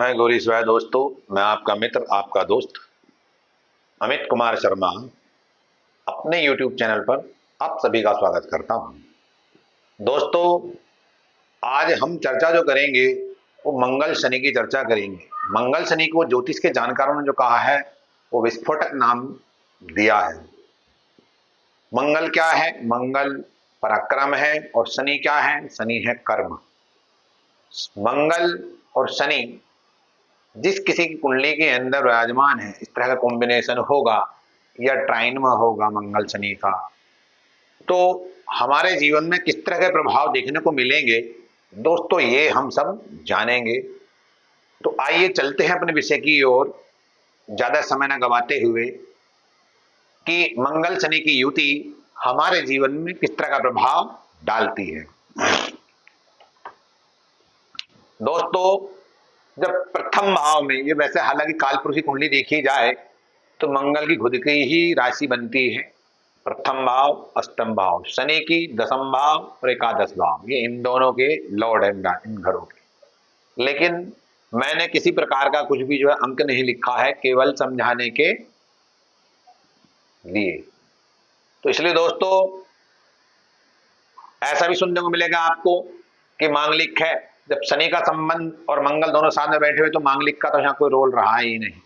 नमः गौरी शिवाय। दोस्तों, मैं आपका मित्र, आपका दोस्त अमित कुमार शर्मा अपने YouTube चैनल पर आप सभी का स्वागत करता हूं। दोस्तों, आज हम चर्चा जो करेंगे वो मंगल शनि की चर्चा करेंगे। मंगल शनि को ज्योतिष के जानकारों ने जो कहा है वो विस्फोटक नाम दिया है। मंगल क्या है? मंगल पराक्रम है और शनि क्या है? शनि है कर्म। मंगल और शनि जिस किसी की कुंडली के अंदर विराजमान है, इस तरह का कॉम्बिनेशन होगा या ट्राइन में होगा मंगल शनि का, तो हमारे जीवन में किस तरह के प्रभाव देखने को मिलेंगे दोस्तों, ये हम सब जानेंगे। तो आइए चलते हैं अपने विषय की ओर, ज्यादा समय न गवाते हुए, कि मंगल शनि की युति हमारे जीवन में किस तरह का प्रभाव डालती है। दोस्तों, जब प्रथम भाव में, ये वैसे हालांकि कालपुरुष की कुंडली देखी जाए तो मंगल की खुद की ही राशि बनती है। प्रथम भाव, अष्टम भाव, शनि की दसम भाव और एकादश भाव, ये इन दोनों के लॉर्ड हैं, इन घरों के। लेकिन मैंने किसी प्रकार का कुछ भी जो है अंक नहीं लिखा है, केवल समझाने के लिए। तो इसलिए दोस्तों, ऐसा भी सुनने को मिलेगा आपको कि मांगलिक है, जब शनि का संबंध और मंगल दोनों साथ में बैठे हुए तो मांगलिक का तो यहाँ कोई रोल रहा ही नहीं।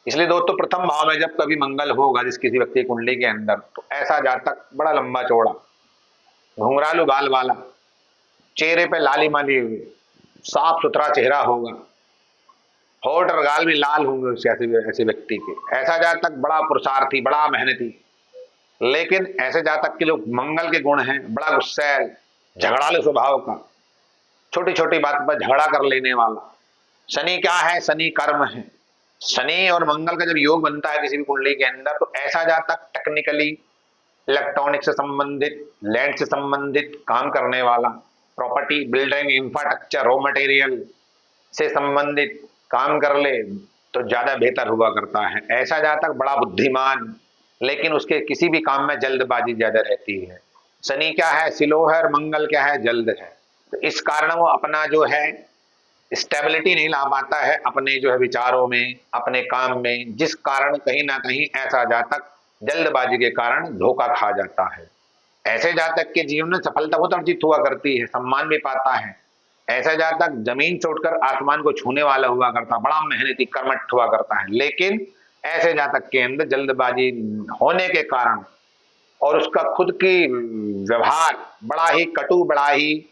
इसलिए दोस्तों, प्रथम भाव में जब कभी मंगल होगा जिस किसी व्यक्ति की कुंडली के अंदर, तो ऐसा जातक बड़ा लंबा चौड़ा, घुंघरालू बाल वाला, चेहरे पे लाली माली हुई, साफ सुथरा चेहरा होगा, होठ और गाल भी लाल होंगे उसके, ऐसे व्यक्ति के। ऐसा जातक बड़ा पुरुषार्थी, बड़ा मेहनती। लेकिन ऐसे जातक के जो मंगल के गुण हैं, बड़ा गुस्सैल, झगड़ालू स्वभाव का, छोटी छोटी बात पर झगड़ा कर लेने वाला। शनि क्या है? शनि कर्म है। शनि और मंगल का जब योग बनता है किसी भी कुंडली के अंदर, तो ऐसा जातक टेक्निकली इलेक्ट्रॉनिक से संबंधित, लैंड से संबंधित काम करने वाला, property, building, infrastructure, raw material से संबंधित काम कर ले तो ज्यादा बेहतर हुआ करता है। ऐसा जातक बड़ा बुद्धिमान, लेकिन उसके किसी भी काम में जल्दबाजी ज्यादा रहती है। शनि क्या है? स्लो है और मंगल क्या है? जल्द है। तो इस कारण वो अपना जो है स्टेबिलिटी नहीं ला पाता है अपने जो है विचारों में, अपने काम में, जिस कारण कहीं ना कहीं ऐसा जातक जल्दबाजी के कारण धोखा खा जाता है। ऐसे जातक के जीवन में सफलता बहुत अर्जित हुआ करती है, सम्मान भी पाता है। ऐसा जातक जमीन छोड़कर आसमान को छूने वाला हुआ करता, बड़ा मेहनती कर्मठ हुआ करता है। लेकिन ऐसे जातक के अंदर जल्दबाजी होने के कारण और उसका खुद की व्यवहार बड़ा ही कटु, बड़ा ही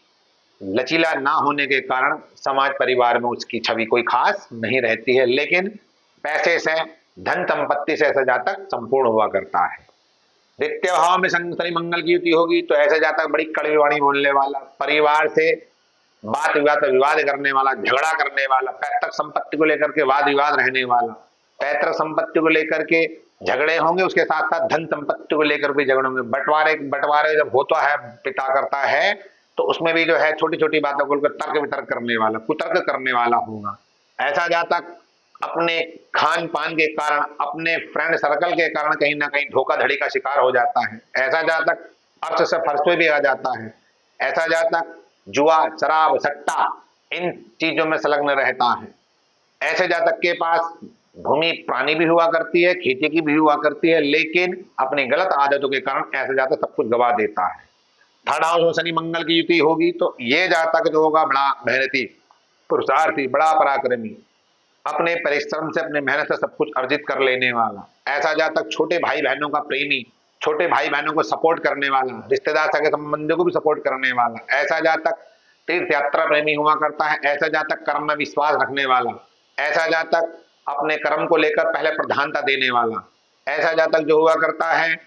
लचीला ना होने के कारण समाज परिवार में उसकी छवि कोई खास नहीं रहती है। लेकिन पैसे से, धन संपत्ति से ऐसा जातक संपूर्ण हुआ करता है। द्वितीय भाव में शनि मंगल की युति होगी तो ऐसा जातक बड़ी कड़वी वाणी बोलने वाला, परिवार से बात विवाद विवाद करने वाला, झगड़ा करने वाला, पैतृक संपत्ति को लेकर के वाद विवाद रहने वाला, पैतृक संपत्ति को लेकर के झगड़े होंगे, उसके साथ साथ धन संपत्ति को लेकर भी झगड़े होंगे। बंटवारे जब होता है, पिता करता है, तो उसमें भी जो है छोटी छोटी बातों को लेकर तर्क वितर्क करने वाला, कुतर्क करने वाला होगा। ऐसा जातक अपने खान पान के कारण, अपने फ्रेंड सर्कल के कारण कहीं ना कहीं धोखाधड़ी का शिकार हो जाता है। ऐसा जातक अर्थ से फर्श पे भी आ जाता है। ऐसा जातक जुआ, शराब, सट्टा, इन चीजों में संलग्न रहता है। ऐसे जातक के पास भूमि प्राणी भी हुआ करती है, खेती की भी हुआ करती है, लेकिन अपनी गलत आदतों के कारण ऐसे जातक सब कुछ गवा देता है। थर्ड हाउस में शनि मंगल की युति होगी तो ये जातक जो होगा बड़ा मेहनती, पुरुषार्थी, बड़ा पराक्रमी, अपने परिश्रम से, अपने मेहनत से सब कुछ अर्जित कर लेने वाला। ऐसा जातक छोटे भाई बहनों का प्रेमी, छोटे भाई बहनों को सपोर्ट करने वाला, रिश्तेदार सगे संबंधियों को भी सपोर्ट करने वाला। ऐसा जातक तीर्थ यात्रा प्रेमी हुआ करता है। ऐसा जातक कर्म में विश्वास रखने वाला। ऐसा जातक अपने कर्म को लेकर पहले प्रधानता देने वाला। ऐसा जातक जो हुआ करता है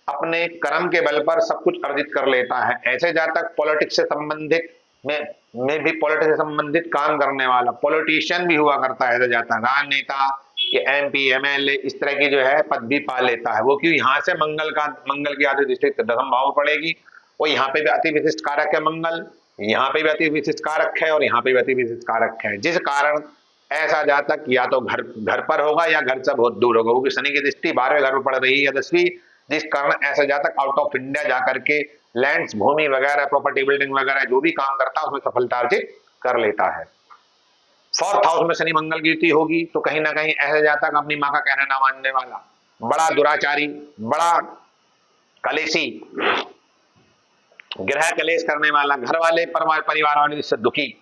अपने कर्म के बल पर सब कुछ अर्जित कर लेता है। ऐसे जातक पॉलिटिक्स से संबंधित में भी पॉलिटिक्स से संबंधित काम करने वाला, पॉलिटिशियन भी हुआ करता है। ऐसा जातक राजनेता, ये MP MLA इस तरह की जो है पद भी पा लेता है। वो क्यों? यहाँ से मंगल की आदि दृष्टि दसम भाव पड़ेगी, वो यहाँ पे भी अति विशिष्ट कारक है मंगल, यहाँ पे भी अति विशिष्ट कारक है और यहाँ पे भी अति विशिष्ट कारक है, जिस कारण ऐसा जातक या तो घर पर होगा या घर से बहुत दूर होगा, क्योंकि शनि की दृष्टि 12वें घर में पड़ रही है, 10वीं, जिस कारण ऐसा जातक आउट ऑफ इंडिया जाकर के लैंड्स, भूमि वगैरह, प्रॉपर्टी, बिल्डिंग वगैरह जो भी काम करता है उसमें सफलता अर्जित कर लेता है। 4th हाउस में शनि मंगल की युति होगी तो कहीं ना कहीं ऐसे जातक अपनी माँ का कहना ना मानने वाला, बड़ा दुराचारी, बड़ा कलेशी, गृह कलेश करने वाला, घर वाले परिवार वाले से दुखी,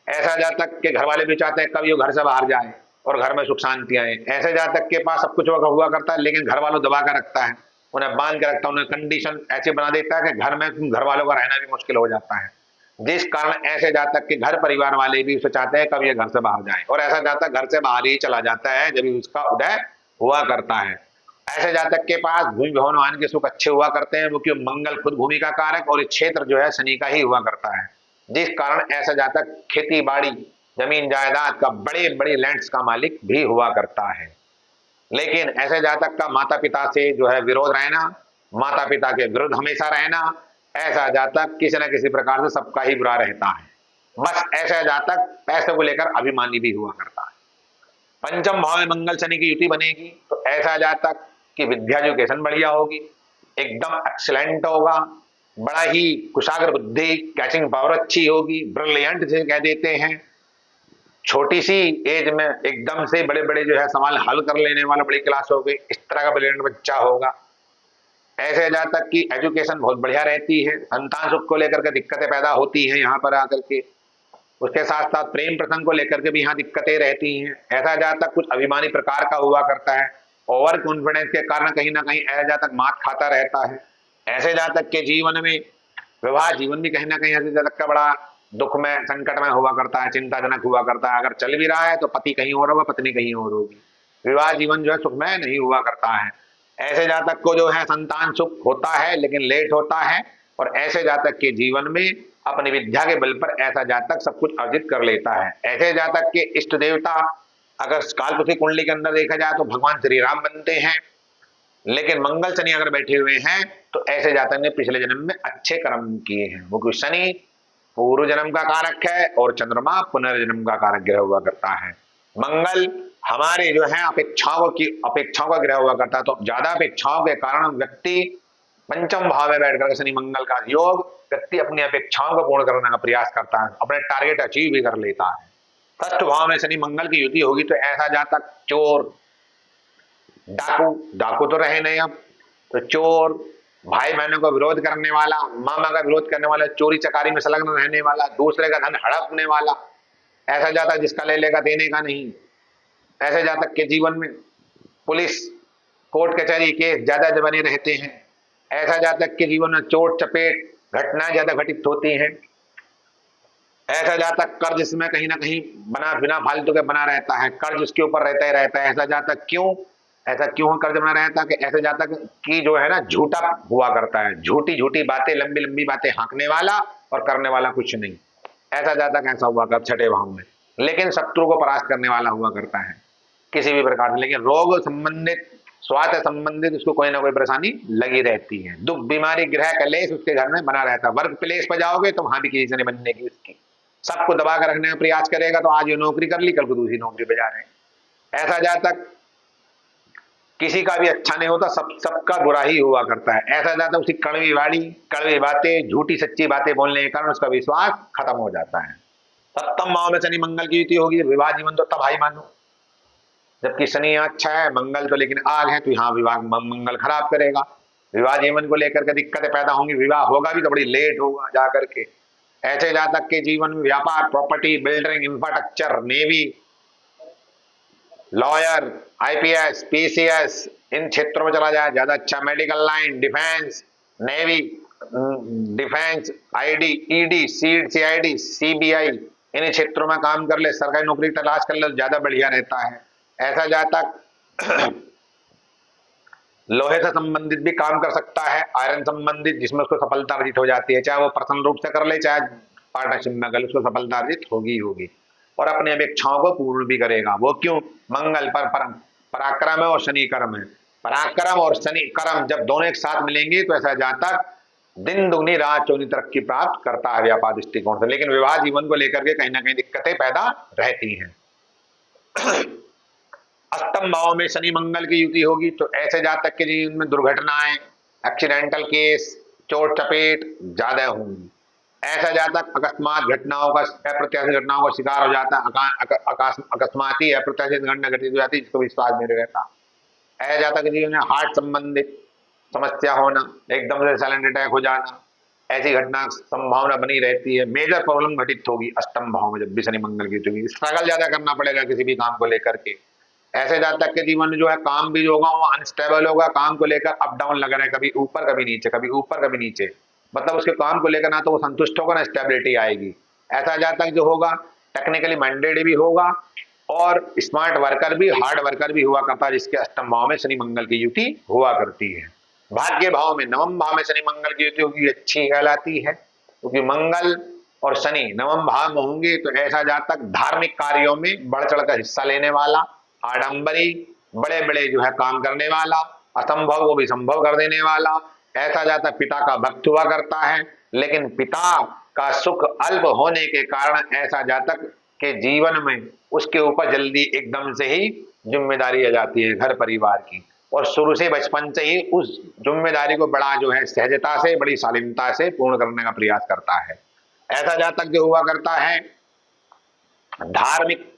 ऐसा जातक के घर वाले भी चाहते हैं कभी वो घर से बाहर जाए और घर में सुख शांति आए। ऐसे जातक के पास सब कुछ हुआ करता है लेकिन घर वालों दबा कर रखता है, उन्हें बांध के रखता है, उन्हें कंडीशन ऐसी बना देता है कि घर में घर वालों का रहना भी मुश्किल हो जाता है, जिस कारण ऐसे जातक के घर परिवार वाले भी उसे चाहते हैं कभी ये घर से बाहर जाए, और ऐसा जातक घर से बाहर ही चला जाता है जब उसका उदय हुआ करता है। ऐसे जातक के पास भूमि भवन वाहन के सुख अच्छे हुआ करते हैं, वो क्यों मंगल खुद भूमि का कारक और क्षेत्र जो है शनि का ही हुआ करता है, जिस कारण ऐसा जातक खेती बाड़ी जमीन जायदाद का बड़े बड़े लैंड्स का मालिक भी हुआ करता है। लेकिन ऐसे जातक का माता पिता से जो है विरोध रहना, माता पिता के विरुद्ध हमेशा रहना, ऐसा जातक किसी न किसी प्रकार से सबका ही बुरा रहता है। बस ऐसा जातक पैसे को लेकर अभिमानी भी हुआ करता है। पंचम भाव में मंगल शनि की युति बनेगी तो ऐसा जातक की विद्या एजुकेशन बढ़िया होगी, एकदम एक्सीलेंट होगा, बड़ा ही कुशाग्र बुद्धि, कैचिंग पावर अच्छी होगी, ब्रिलियंट जिसे कह देते हैं, छोटी सी एज में एकदम से बड़े बड़े जो है सवाल हल कर लेने वाला, बड़ी क्लास हो गई, इस तरह का ब्रिलियंट बच्चा होगा। ऐसे जातक की एजुकेशन बहुत बढ़िया रहती है, संतान सुख को लेकर के दिक्कतें पैदा होती हैं यहाँ पर आकर के, उसके साथ साथ प्रेम प्रसंग को लेकर के भी यहाँ दिक्कतें रहती हैं। ऐसा जातक कुछ अभिमानी प्रकार का हुआ करता है, ओवर कॉन्फिडेंस के कारण कहीं ना कहीं ऐसा जातक मात खाता रहता है। ऐसे जातक के जीवन में विवाह जीवन भी कहीं ना कहीं ऐसे जातक का बड़ा दुख में संकट में हुआ करता है, चिंताजनक हुआ करता है। अगर चल भी रहा है तो पति कहीं और होगा, पत्नी कहीं और होगी, विवाह जीवन जो है सुखमय नहीं हुआ करता है। ऐसे जातक को जो है संतान सुख होता है लेकिन लेट होता है, और ऐसे जातक के जीवन में अपनी विद्या के बल पर ऐसा जातक सब कुछ अर्जित कर लेता है। ऐसे जातक के इष्ट देवता अगर कालपुरुषी कुंडली के अंदर देखा जाए तो भगवान श्री राम बनते हैं, लेकिन मंगल शनि अगर बैठे हुए हैं तो ऐसे जातक ने पिछले जन्म में अच्छे कर्म किए हैं, वो क्योंकि शनि पूर्व जन्म का कारक है और चंद्रमा पुनर्जन्म का कारक ग्रह हुआ करता है। मंगल हमारे जो है अपेक्षाओं का ग्रह हुआ करता है, तो ज्यादा अपेक्षाओं के कारण व्यक्ति पंचम भाव में बैठकर शनि मंगल का योग, व्यक्ति अपनी अपेक्षाओं को पूर्ण करने का प्रयास करता है, अपने टारगेट अचीव भी कर लेता है। षष्ठ भाव में शनि मंगल की युति होगी तो ऐसा जातक चोर, डाकू तो रहे नहीं अब, तो चोर, भाई बहनों का विरोध करने वाला, मामा का विरोध करने वाला, चोरी चकारी में संलग्न रहने वाला, दूसरे का धन हड़पने वाला, ऐसा जातक जिसका ले लेगा देने का नहीं। ऐसे जातक के जीवन में पुलिस कोर्ट कचहरी केस ज्यादा बने रहते हैं। ऐसा जातक के जीवन में चोट चपेट घटनाएं ज्यादा घटित होती हैं। ऐसा जातक कर्ज इसमें कहीं ना कहीं बिना फालतू के बना रहता है, कर्ज उसके ऊपर रहता ही रहता है। ऐसा क्यों कर्ज बना रहता है कि ऐसे जातक की जो है ना झूठा हुआ करता है, झूठी झूठी बातें, लंबी लंबी बातें हाँकने वाला और करने वाला कुछ नहीं। ऐसा जातक ऐसा हुआ कर छठे भाव में, लेकिन शत्रु को परास्त करने वाला हुआ करता है किसी भी प्रकार से, लेकिन रोग संबंधित स्वास्थ्य संबंधित उसको कोई ना कोई परेशानी लगी रहती है। दुख बीमारी गृह कलेश उसके घर में बना रहता है। वर्क प्लेस पर जाओगे तो वहां भी किसी से नहीं बनने की उसकी, सबको दबा कर रखने का प्रयास करेगा, तो आज ये नौकरी कर ली कल को दूसरी नौकरी पे जा रहे हैं। ऐसा जातक किसी का भी अच्छा नहीं होता, सबका बुरा ही हुआ करता है। ऐसा जातक उसकी कड़वी बातें, झूठी सच्ची बातें बोलने के कारण उसका विश्वास खत्म हो जाता है। सप्तम भाव में शनि मंगल की युति होगी, विवाह जीवन तो तबाही मानो, जबकि शनि अच्छा है, मंगल तो लेकिन आग है, तो यहाँ विवाह मंगल खराब करेगा, विवाह जीवन को लेकर के दिक्कतें पैदा होंगी, विवाह होगा भी तो बड़ी लेट होगा जाकर के। ऐसे जातक के जीवन में व्यापार, property, building, infrastructure, navy, lawyer, IPS, PCS, इन क्षेत्रों में चला जाए ज्यादा अच्छा। Medical line, defence, navy, defence, ID, ED, CID, CBI, इन क्षेत्रों में काम कर ले, सरकारी नौकरी तलाश कर ले, ज्यादा बढ़िया रहता है। ऐसा जातक लोहे से संबंधित भी काम कर सकता है, आयरन संबंधित, जिसमें उसको सफलता अर्जित हो जाती है, चाहे वो पर्सनल रूप से कर ले चाहे पार्टनरशिप में कर, उसको सफलता अर्जित होगी और अपनी अपेक्षाओं को पूर्ण भी करेगा। वो क्यों? मंगल पर पराक्रम है और शनि कर्म है। पराक्रम और शनि कर्म जब दोनों एक साथ मिलेंगे तो ऐसा जातक दिन दुगनी रात चौगुनी तरक्की प्राप्त करता है व्यापार दृष्टिकोण से, लेकिन विवाह जीवन को लेकर के कहीं ना कहीं दिक्कतें पैदा रहती हैं। अष्टम भाव में शनि मंगल की युति होगी तो ऐसे जातक के जीवन में दुर्घटनाएं, एक्सीडेंटल केस, चोट चपेट ज्यादा होंगी। ऐसा जातक अकस्मात घटनाओं का, अप्रत्याशित घटनाओं का शिकार हो जाता है, अकस्मात ही अप्रत्याशित घटना घटित हो जाती है, जिसको विश्वास नहीं रहता। ऐसा जातक जीवन में हार्ट संबंधित समस्या होना, एकदम से साइलेंट अटैक हो जाना, ऐसी घटना संभावना बनी रहती है। मेजर प्रॉब्लम घटित होगी अष्टम भाव में जब भी शनि मंगल की होगी, स्ट्रगल ज्यादा करना पड़ेगा किसी भी काम को लेकर के। ऐसे जातक के जीवन में जो है काम भी जो होगा वो अनस्टेबल होगा, काम को लेकर अप डाउन लग रहा है, कभी ऊपर कभी नीचे, कभी ऊपर कभी नीचे, मतलब उसके काम को लेकर ना तो वो संतुष्ट होगा ना स्टेबिलिटी आएगी। ऐसा जातक जो होगा टेक्निकली माइंडेड भी होगा और स्मार्ट वर्कर भी, हार्ड वर्कर भी हुआ करता है, जिसके अष्टम भाव में शनि मंगल की युति हुआ करती है। भाग्य भाव में नवम भाव में शनि मंगल की युति होगी, अच्छी कहलाती है, क्योंकि मंगल और शनि नवम भाव में होंगे तो ऐसा जातक धार्मिक कार्यों में बढ़ चढ़कर हिस्सा लेने वाला, आडंबरी बड़े बड़े जो है काम करने वाला, असंभव को भी संभव कर देने वाला। ऐसा जातक पिता का भक्त हुआ करता है, लेकिन पिता का सुख अल्प होने के कारण ऐसा जातक के जीवन में उसके ऊपर जल्दी एकदम से ही जिम्मेदारी आ जाती है घर परिवार की, और शुरू से बचपन से ही उस जिम्मेदारी को बड़ा जो है सहजता से, बड़ी शालीनता से पूर्ण करने का प्रयास करता है। ऐसा जातक जो हुआ करता है धार्मिक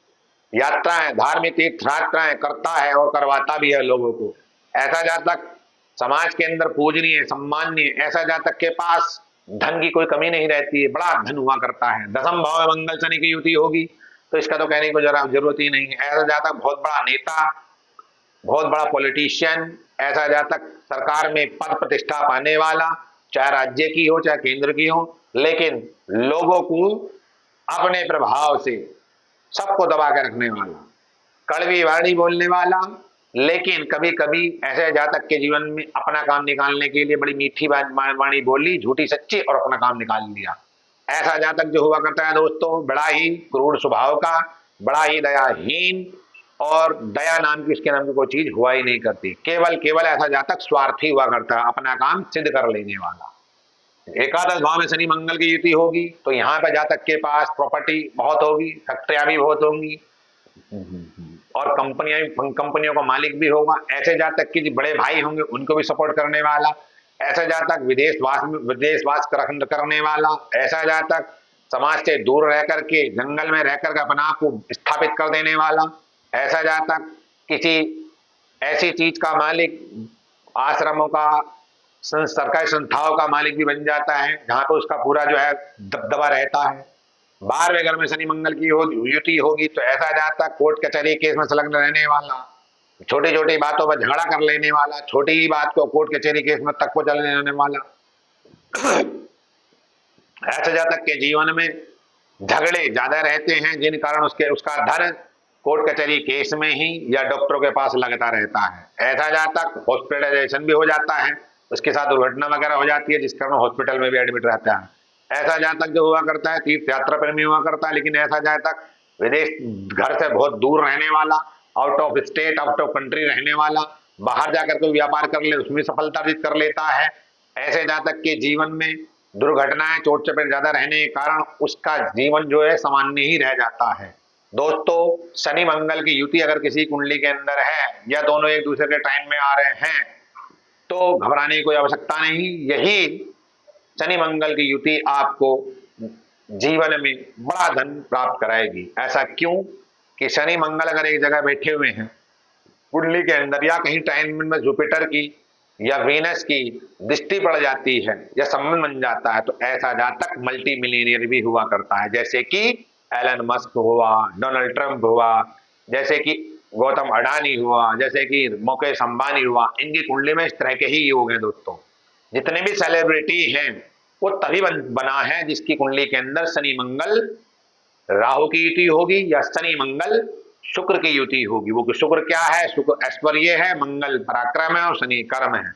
यात्राएं, धार्मिक तीर्थ यात्राएं करता है और करवाता भी है लोगों को। ऐसा जातक समाज के अंदर पूजनीय, सम्माननीय, ऐसा जातक के पास धन की कोई कमी नहीं रहती है, बड़ा धन हुआ करता है। दसम भाव में मंगल शनि की युति होगी तो इसका तो कहने को जरा जरूरत ही नहीं है। ऐसा जातक बहुत बड़ा नेता, बहुत बड़ा पॉलिटिशियन, ऐसा जातक सरकार में पद प्रतिष्ठा पाने वाला, चाहे राज्य की हो चाहे केंद्र की हो, लेकिन लोगों को अपने प्रभाव से सबको दबा के रखने वाला, कड़वी वाणी बोलने वाला, लेकिन कभी कभी ऐसे जातक के जीवन में अपना काम निकालने के लिए बड़ी मीठी वाणी बोली, झूठी सच्ची, और अपना काम निकाल लिया। ऐसा जातक जो हुआ करता है दोस्तों बड़ा ही क्रूर स्वभाव का, बड़ा ही दयाहीन, और दया नाम की उसके नाम की कोई चीज हुआ ही नहीं करती। केवल केवल ऐसा जातक स्वार्थी हुआ करता है, अपना काम सिद्ध कर लेने वाला। एकादश भाव में शनि मंगल की युति होगी तो यहाँ पर जातक के पास प्रॉपर्टी बहुत होगी, फैक्ट्रियां भी बहुत होंगी, और कंपनियों का मालिक भी होगा। ऐसे जातक के बड़े भाई होंगे, उनको भी सपोर्ट करने वाला। ऐसा जातक विदेशवास करने वाला। ऐसा जातक समाज से दूर रह करके जंगल में रह करके अपना आप को स्थापित कर देने वाला। ऐसा जातक किसी ऐसी चीज का मालिक, आश्रमों का, सरकारी संस्थाओं का मालिक भी बन जाता है, जहां पर उसका पूरा जो है दबदबा रहता है। 12वें घर में शनि मंगल की युति होगी तो ऐसा जातक कोर्ट कचहरी केस में संलग्न रहने वाला, छोटी छोटी बातों पर झगड़ा कर लेने वाला, छोटी ही बात को कोर्ट कचहरी केस में तक को चलने लेने वाला। ऐसे जातक के जीवन में झगड़े ज्यादा रहते हैं, जिन कारण उसका धन कोर्ट कचहरी केस में ही या डॉक्टरों के पास लगता रहता है। ऐसा जातक हॉस्पिटलाइजेशन भी हो जाता है, उसके साथ दुर्घटना वगैरह हो जाती है, जिस कारण हॉस्पिटल में भी एडमिट रहता है। ऐसा जातक जो हुआ करता है तीर्थ यात्रा प्रेमी हुआ करता है, लेकिन ऐसा जातक विदेश, घर से बहुत दूर रहने वाला, out of state, out of country रहने वाला, बाहर जाकर कोई व्यापार कर ले उसमें सफलता अर्जित कर लेता है। ऐसे जातक के जीवन में दुर्घटनाएं, चोट चपेट ज्यादा रहने के कारण उसका जीवन जो है सामान्य ही रह जाता है। दोस्तों शनि मंगल की युति अगर किसी कुंडली के अंदर है या दोनों एक दूसरे के टाइम में आ रहे हैं तो घबराने की कोई आवश्यकता नहीं। यही शनि मंगल की युति आपको जीवन में बड़ा धन प्राप्त कराएगी। ऐसा क्यों कि शनि मंगल अगर एक जगह बैठे हुए हैं कुंडली के अंदर, या कहीं टाइम में जुपिटर की या वीनस की दृष्टि पड़ जाती है या संबंध बन जाता है, तो ऐसा जातक मल्टी मिलियनियर भी हुआ करता है, जैसे कि एलन मस्क हुआ, डोनाल्ड ट्रंप हुआ, जैसे कि गौतम अडानी हुआ, जैसे कि मुकेश अंबानी हुआ। इनकी कुंडली में इस तरह के ही योग हैं दोस्तों। जितने भी सेलिब्रिटी हैं वो तभी बना है जिसकी कुंडली के अंदर शनि मंगल राहु की युति होगी या शनि मंगल शुक्र की युति होगी। वो शुक्र क्या है? शुक्र ऐश्वर्य है, मंगल पराक्रम है और शनि कर्म है।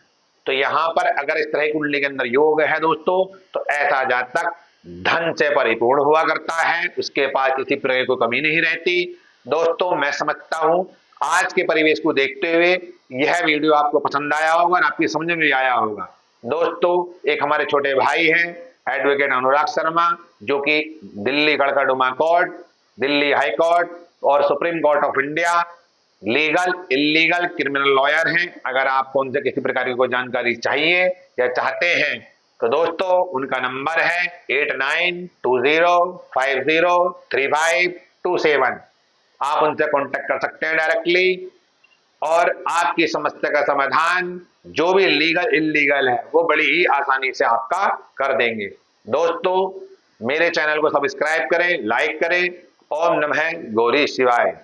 तो यहाँ पर अगर इस तरह की कुंडली के अंदर योग है दोस्तों, तो ऐसा जातक धन से परिपूर्ण हुआ करता है, उसके पास किसी प्रकार की कमी नहीं रहती। दोस्तों मैं समझता हूं आज के परिवेश को देखते हुए यह वीडियो आपको पसंद आया होगा और आपकी समझ में भी आया होगा। दोस्तों एक हमारे छोटे भाई हैं एडवोकेट अनुराग शर्मा, जो कि Delhi Karkardooma court, Delhi high court और supreme court of India legal illegal criminal lawyer हैं। अगर आपको उनसे किसी प्रकार की कोई जानकारी चाहिए या चाहते हैं तो दोस्तों उनका नंबर है 8920503527। आप उनसे कांटेक्ट कर सकते हैं डायरेक्टली और आपकी समस्या का समाधान जो भी लीगल इलीगल है वो बड़ी ही आसानी से आपका कर देंगे। दोस्तों मेरे चैनल को सब्सक्राइब करें, लाइक करें। ओम नमः गौरी शिवाय।